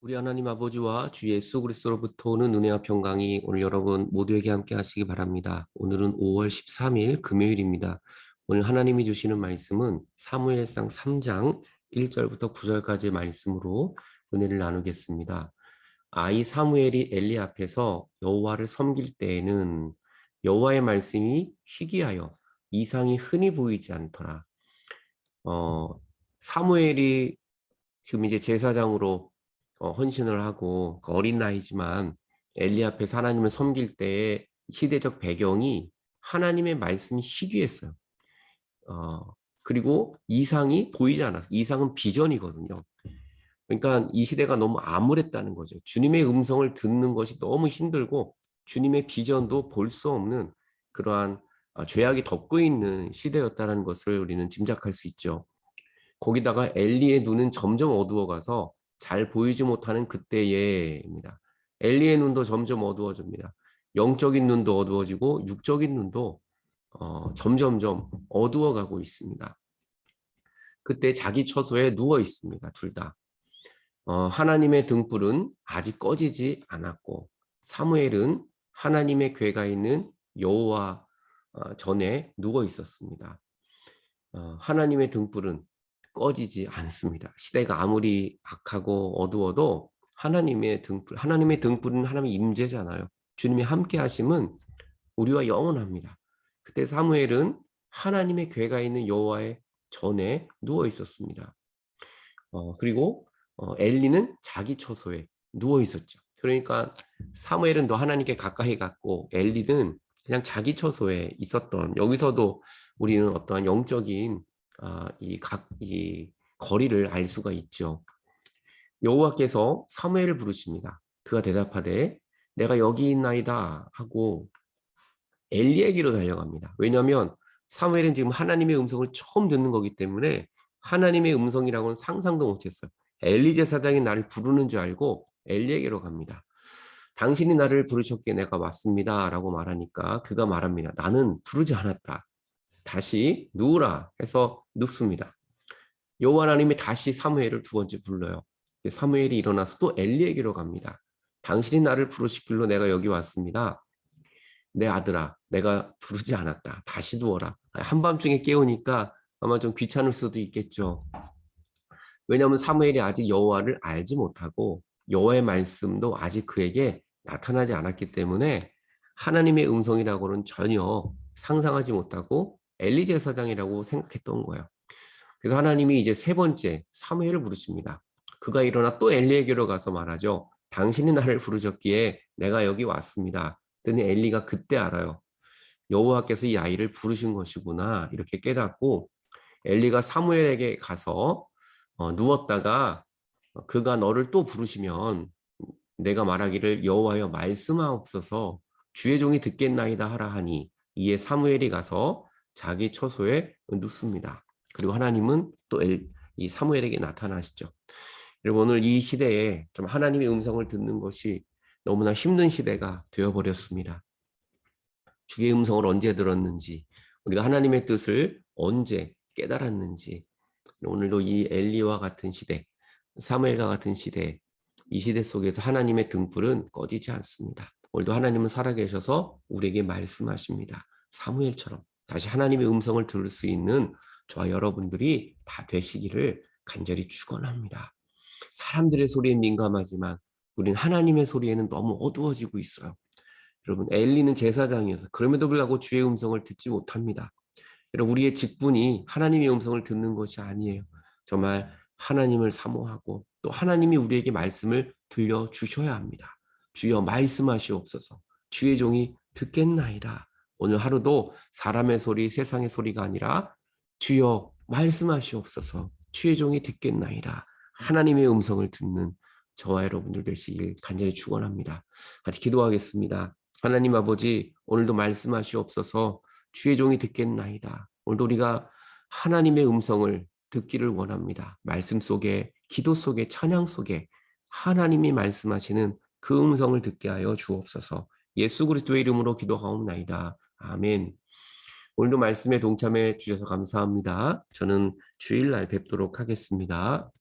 우리 하나님 아버지와 주 예수 그리스도로부터 오는 은혜와 평강이 오늘 여러분 모두에게 함께 하시기 바랍니다. 오늘은 5월 13일 금요일입니다. 오늘 하나님이 주시는 말씀은 사무엘상 3장 1절부터 9절까지의 말씀으로 은혜를 나누겠습니다. 아이 사무엘이 엘리 앞에서 여호와를 섬길 때에는 여호와의 말씀이 희귀하여 이상이 흔히 보이지 않더라. 사무엘이 지금 이제 제사장으로 헌신을 하고 그 어린 나이지만 엘리 앞에서 하나님을 섬길 때의 시대적 배경이 하나님의 말씀이 희귀했어요. 그리고 이상이 보이지 않았어요. 이상은 비전이거든요. 그러니까 이 시대가 너무 암울했다는 거죠. 주님의 음성을 듣는 것이 너무 힘들고 주님의 비전도 볼 수 없는 그러한 죄악이 덮고 있는 시대였다는 것을 우리는 짐작할 수 있죠. 거기다가 엘리의 눈은 점점 어두워가서 잘 보이지 못하는 그때에입니다. 엘리의 눈도 점점 어두워집니다. 영적인 눈도 어두워지고 육적인 눈도 점점점 어두워가고 있습니다. 그때 자기 처소에 누워 있습니다. 둘 다. 하나님의 등불은 아직 꺼지지 않았고 사무엘은 하나님의 궤가 있는 여호와 전에 누워 있었습니다. 하나님의 등불은 꺼지지 않습니다. 시대가 아무리 악하고 어두워도 하나님의 등불은 하나님의 임재잖아요. 주님이 함께 하심은 우리와 영원합니다. 그때 사무엘은 하나님의 궤가 있는 여호와의 전에 누워 있었습니다. 그리고 엘리는 자기 처소에 누워 있었죠. 그러니까 사무엘은 더 하나님께 가까이 갔고 엘리는 그냥 자기 처소에 있었던, 여기서도 우리는 어떠한 영적인 이 거리를 알 수가 있죠. 여호와께서 사무엘을 부르십니다. 그가 대답하되 내가 여기 있나이다 하고 엘리에게로 달려갑니다. 왜냐하면 사무엘은 지금 하나님의 음성을 처음 듣는 거기 때문에 하나님의 음성이라고는 상상도 못했어요. 엘리 제사장이 나를 부르는 줄 알고 엘리에게로 갑니다. 당신이 나를 부르셨기에 내가 왔습니다 라고 말하니까 그가 말합니다. 나는 부르지 않았다. 다시 누우라 해서 눕습니다. 여호와 하나님이 다시 사무엘을 두 번째 불러요. 사무엘이 일어나서 또 엘리에게로 갑니다. 당신이 나를 부르시길로 내가 여기 왔습니다. 내 아들아, 내가 부르지 않았다. 다시 누워라. 한밤중에 깨우니까 아마 좀 귀찮을 수도 있겠죠. 왜냐하면 사무엘이 아직 여호와를 알지 못하고 여호와의 말씀도 아직 그에게 나타나지 않았기 때문에 하나님의 음성이라고는 전혀 상상하지 못하고 엘리 제사장이라고 생각했던 거예요. 그래서 하나님이 이제 세 번째 사무엘을 부르십니다. 그가 일어나 또 엘리에게로 가서 말하죠. 당신이 나를 부르셨기에 내가 여기 왔습니다. 그랬더니 엘리가 그때 알아요. 여호와께서 이 아이를 부르신 것이구나 이렇게 깨닫고 엘리가 사무엘에게 가서 누웠다가 그가 너를 또 부르시면 내가 말하기를 여호와여 말씀하옵소서 주의 종이 듣겠나이다 하라 하니 이에 사무엘이 가서 자기 처소에 눕습니다. 그리고 하나님은 또 이 사무엘에게 나타나시죠. 여러분 오늘 이 시대에 좀 하나님의 음성을 듣는 것이 너무나 힘든 시대가 되어버렸습니다. 주의 음성을 언제 들었는지, 우리가 하나님의 뜻을 언제 깨달았는지, 오늘도 이 엘리와 같은 시대, 사무엘과 같은 시대, 이 시대 속에서 하나님의 등불은 꺼지지 않습니다. 오늘도 하나님은 살아계셔서 우리에게 말씀하십니다. 사무엘처럼 다시 하나님의 음성을 들을 수 있는 저와 여러분들이 다 되시기를 간절히 축원합니다. 사람들의 소리에 민감하지만 우리는 하나님의 소리에는 너무 어두워지고 있어요. 여러분 엘리는 제사장이어서 그럼에도 불구하고 주의 음성을 듣지 못합니다. 여러분 우리의 직분이 하나님의 음성을 듣는 것이 아니에요. 정말 하나님을 사모하고 또 하나님이 우리에게 말씀을 들려주셔야 합니다. 주여 말씀하시옵소서. 주의 종이 듣겠나이다. 오늘 하루도 사람의 소리, 세상의 소리가 아니라 주여 말씀하시옵소서. 주의 종이 듣겠나이다. 하나님의 음성을 듣는 저와 여러분들 되시길 간절히 축원합니다. 같이 기도하겠습니다. 하나님 아버지, 오늘도 말씀하시옵소서. 주의 종이 듣겠나이다. 오늘도 우리가 하나님의 음성을 듣기를 원합니다. 말씀 속에, 기도 속에, 찬양 속에 하나님이 말씀하시는 그 음성을 듣게 하여 주옵소서. 예수 그리스도의 이름으로 기도하옵나이다. 아멘. 오늘도 말씀에 동참해 주셔서 감사합니다. 저는 주일날 뵙도록 하겠습니다.